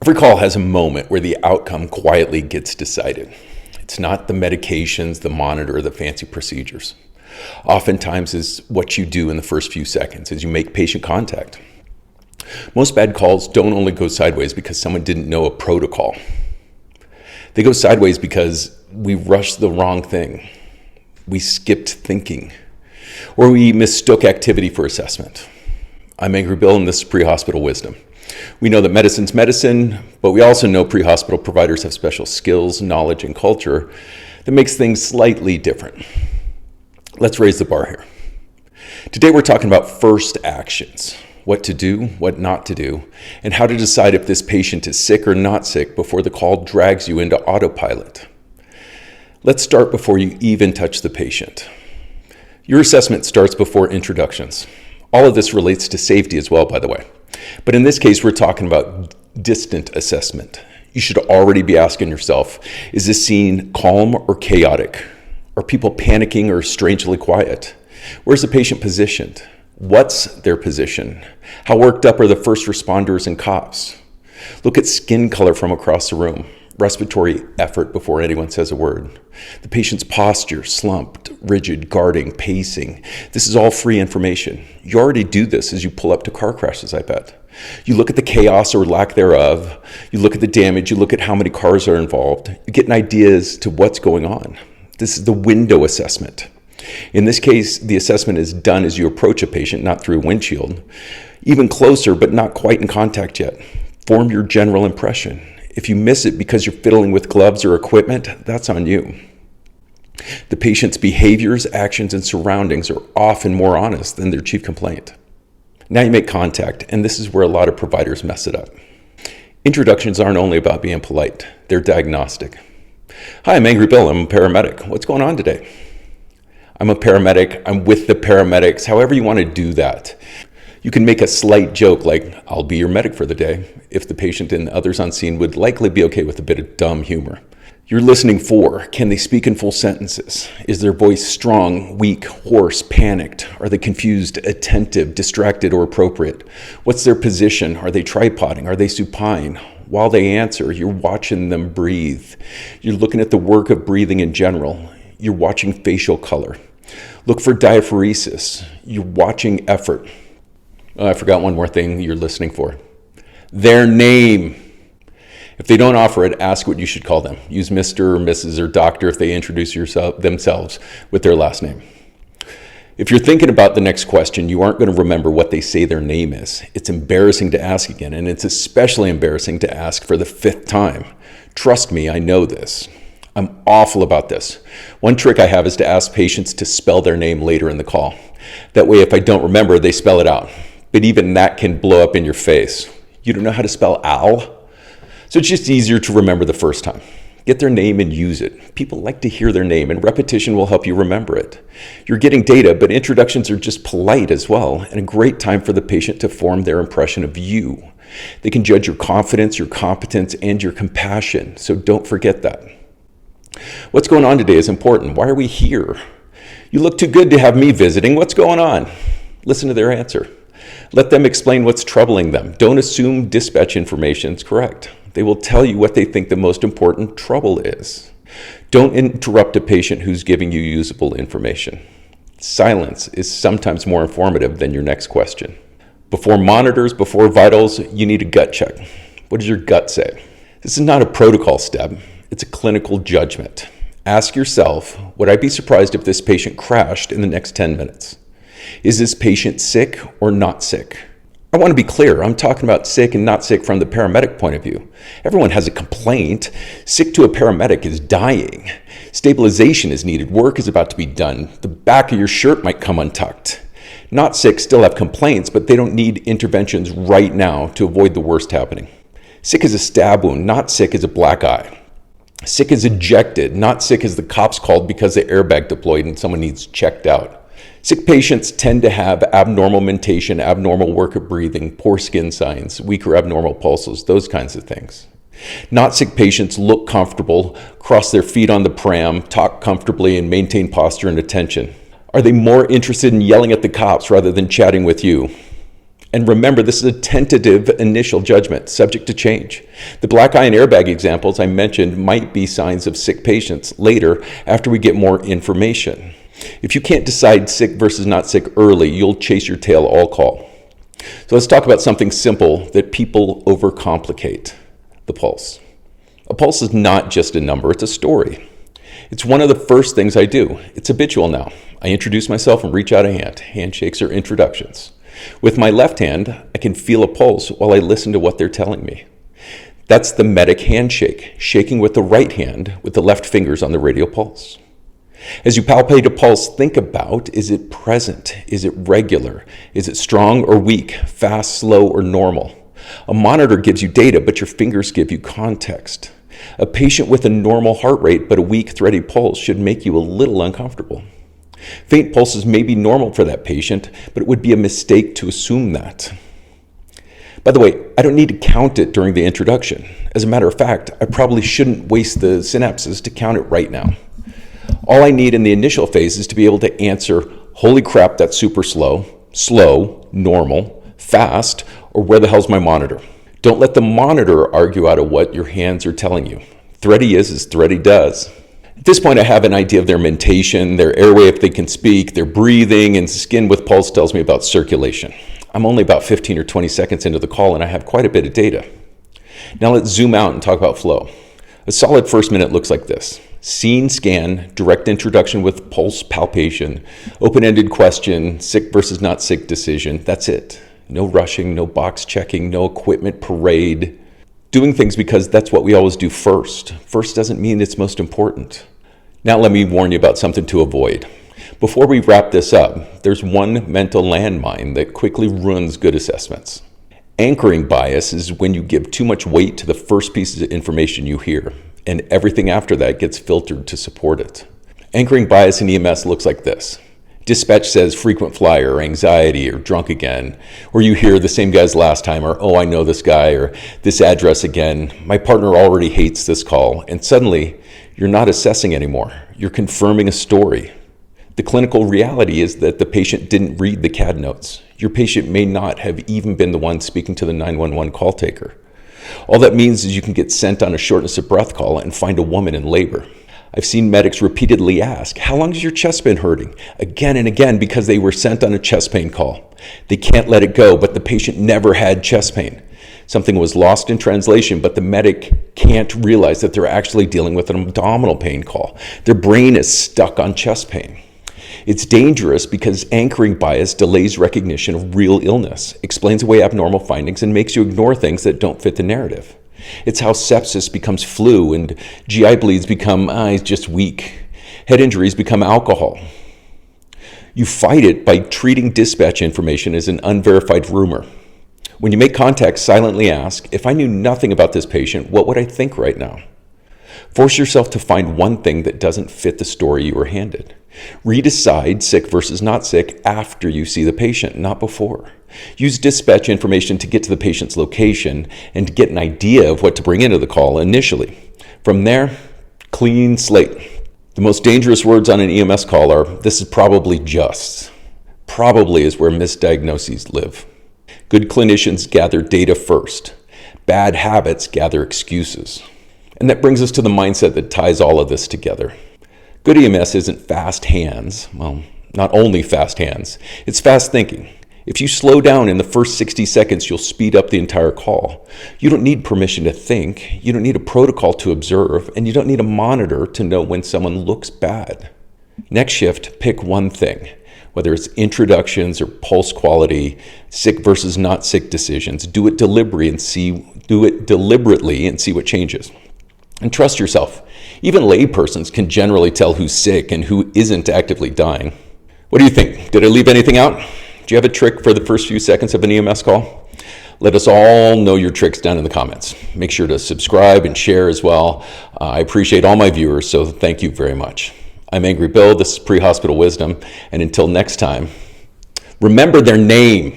Every call has a moment where the outcome quietly gets decided. It's not the medications, the monitor, the fancy procedures. Oftentimes it's what you do in the first few seconds as you make patient contact. Most bad calls don't only go sideways because someone didn't know a protocol. They go sideways because we rushed the wrong thing. We skipped thinking, or we mistook activity for assessment. I'm Angry Bill, and this is Prehospital Wisdom. We know that medicine's medicine, but we also know pre-hospital providers have special skills, knowledge, and culture that makes things slightly different. Let's raise the bar here. Today we're talking about first actions, what to do, what not to do, and how to decide if this patient is sick or not sick before the call drags you into autopilot. Let's start before you even touch the patient. Your assessment starts before introductions. All of this relates to safety as well, by the way. But in this case, we're talking about distant assessment. You should already be asking yourself, is this scene calm or chaotic? Are people panicking or strangely quiet? Where's the patient positioned? What's their position? How worked up are the first responders and cops? Look at skin color from across the room. Respiratory effort before anyone says a word. The patient's posture, slumped, rigid, guarding, pacing. This is all free information. You already do this as you pull up to car crashes, I bet. You look at the chaos or lack thereof. You look at the damage. You look at how many cars are involved. You get an idea as to what's going on. This is the window assessment. In this case, the assessment is done as you approach a patient, not through a windshield. Even closer, but not quite in contact yet. Form your general impression. If you miss it because you're fiddling with gloves or equipment, that's on you. The patient's behaviors, actions, and surroundings are often more honest than their chief complaint. Now you make contact, and this is where a lot of providers mess it up. Introductions aren't only about being polite, they're diagnostic. Hi, I'm Angry Bill, I'm a paramedic. What's going on today? I'm a paramedic, I'm with the paramedics, however you want to do that. You can make a slight joke like, I'll be your medic for the day, if the patient and others on scene would likely be okay with a bit of dumb humor. You're listening for, can they speak in full sentences? Is their voice strong, weak, hoarse, panicked? Are they confused, attentive, distracted, or appropriate? What's their position? Are they tripoding? Are they supine? While they answer, you're watching them breathe. You're looking at the work of breathing in general. You're watching facial color. Look for diaphoresis. You're watching effort. Oh, I forgot one more thing you're listening for. Their name. If they don't offer it, ask what you should call them. Use Mr. or Mrs. or Doctor if they introduce themselves with their last name. If you're thinking about the next question, you aren't going to remember what they say their name is. It's embarrassing to ask again, and it's especially embarrassing to ask for the 5th time. Trust me, I know this. I'm awful about this. One trick I have is to ask patients to spell their name later in the call. That way, if I don't remember, they spell it out. But even that can blow up in your face. You don't know how to spell Al? So it's just easier to remember the first time. Get their name and use it. People like to hear their name, and repetition will help you remember it. You're getting data, but introductions are just polite as well, and a great time for the patient to form their impression of you. They can judge your confidence, your competence, and your compassion, so don't forget that. What's going on today is important. Why are we here? You look too good to have me visiting. What's going on? Listen to their answer. Let them explain what's troubling them. Don't assume dispatch information is correct. They will tell you what they think the most important trouble is. Don't interrupt a patient who's giving you usable information. Silence is sometimes more informative than your next question. Before monitors, before vitals, you need a gut check. What does your gut say? This is not a protocol step. It's a clinical judgment. Ask yourself, would I be surprised if this patient crashed in the next 10 minutes? Is this patient sick or not sick? I want to be clear, I'm talking about sick and not sick from the paramedic point of view. Everyone has a complaint. Sick to a paramedic is dying. Stabilization is needed. Work is about to be done. The back of your shirt might come untucked. Not sick still have complaints, but they don't need interventions right now to avoid the worst happening. Sick is a stab wound, not sick is a black eye. Sick is ejected, not sick as the cops called because the airbag deployed and someone needs checked out. Sick patients tend to have abnormal mentation, abnormal work of breathing, poor skin signs, weaker abnormal pulses, those kinds of things. Not sick patients look comfortable, cross their feet on the pram, talk comfortably, and maintain posture and attention. Are they more interested in yelling at the cops rather than chatting with you? And remember, this is a tentative initial judgment, subject to change. The black eye and airbag examples I mentioned might be signs of sick patients later after we get more information. If you can't decide sick versus not sick early, you'll chase your tail all call. So let's talk about something simple that people overcomplicate: the pulse. A pulse is not just a number, it's a story. It's one of the first things I do. It's habitual now. I introduce myself and reach out a hand. Handshakes are introductions. With my left hand, I can feel a pulse while I listen to what they're telling me. That's the medic handshake, shaking with the right hand with the left fingers on the radial pulse. As you palpate a pulse, think about, is it present? Is it regular? Is it strong or weak? Fast, slow, or normal? A monitor gives you data, but your fingers give you context. A patient with a normal heart rate but a weak, thready pulse should make you a little uncomfortable. Faint pulses may be normal for that patient, but it would be a mistake to assume that. By the way, I don't need to count it during the introduction. As a matter of fact, I probably shouldn't waste the synapses to count it right now. All I need in the initial phase is to be able to answer, holy crap, that's super slow, slow, normal, fast, or where the hell's my monitor? Don't let the monitor argue out of what your hands are telling you. Thready is as thready does. At this point, I have an idea of their mentation, their airway if they can speak, their breathing, and skin with pulse tells me about circulation. I'm only about 15 or 20 seconds into the call, and I have quite a bit of data. Now let's zoom out and talk about flow. A solid first minute looks like this. Scene scan, direct introduction with pulse palpation, open-ended question, sick versus not sick decision. That's it. No rushing, no box checking, no equipment parade. Doing things because that's what we always do first. First doesn't mean it's most important. Now let me warn you about something to avoid. Before we wrap this up, there's one mental landmine that quickly ruins good assessments. Anchoring bias is when you give too much weight to the first pieces of information you hear, and everything after that gets filtered to support it. Anchoring bias in EMS looks like this. Dispatch says frequent flyer, or anxiety, or drunk again, or you hear the same guy as last time, or oh, I know this guy, or this address again. My partner already hates this call, and suddenly you're not assessing anymore. You're confirming a story. The clinical reality is that the patient didn't read the CAD notes. Your patient may not have even been the one speaking to the 911 call taker. All that means is you can get sent on a shortness of breath call and find a woman in labor. I've seen medics repeatedly ask, how long has your chest been hurting? Again and again because they were sent on a chest pain call. They can't let it go, but the patient never had chest pain. Something was lost in translation, but the medic can't realize that they're actually dealing with an abdominal pain call. Their brain is stuck on chest pain. It's dangerous because anchoring bias delays recognition of real illness, explains away abnormal findings, and makes you ignore things that don't fit the narrative. It's how sepsis becomes flu and GI bleeds become, he's just weak. Head injuries become alcohol. You fight it by treating dispatch information as an unverified rumor. When you make contact, silently ask, if I knew nothing about this patient, what would I think right now? Force yourself to find one thing that doesn't fit the story you were handed. Redecide sick versus not sick after you see the patient, not before. Use dispatch information to get to the patient's location and to get an idea of what to bring into the call initially. From there, clean slate. The most dangerous words on an EMS call are, this is probably just. Probably is where misdiagnoses live. Good clinicians gather data first. Bad habits gather excuses. And that brings us to the mindset that ties all of this together. Good EMS isn't fast hands. Well, not only fast hands. It's fast thinking. If you slow down in the first 60 seconds, you'll speed up the entire call. You don't need permission to think. You don't need a protocol to observe. And you don't need a monitor to know when someone looks bad. Next shift, pick one thing. Whether it's introductions or pulse quality, sick versus not sick decisions, do it deliberately and see what changes. And trust yourself. Even laypersons can generally tell who's sick and who isn't actively dying. What do you think? Did I leave anything out? Do you have a trick for the first few seconds of an EMS call? Let us all know your tricks down in the comments. Make sure to subscribe and share as well. I appreciate all my viewers, so thank you very much. I'm Angry Bill, this is Prehospital Wisdom, and until next time, remember their name.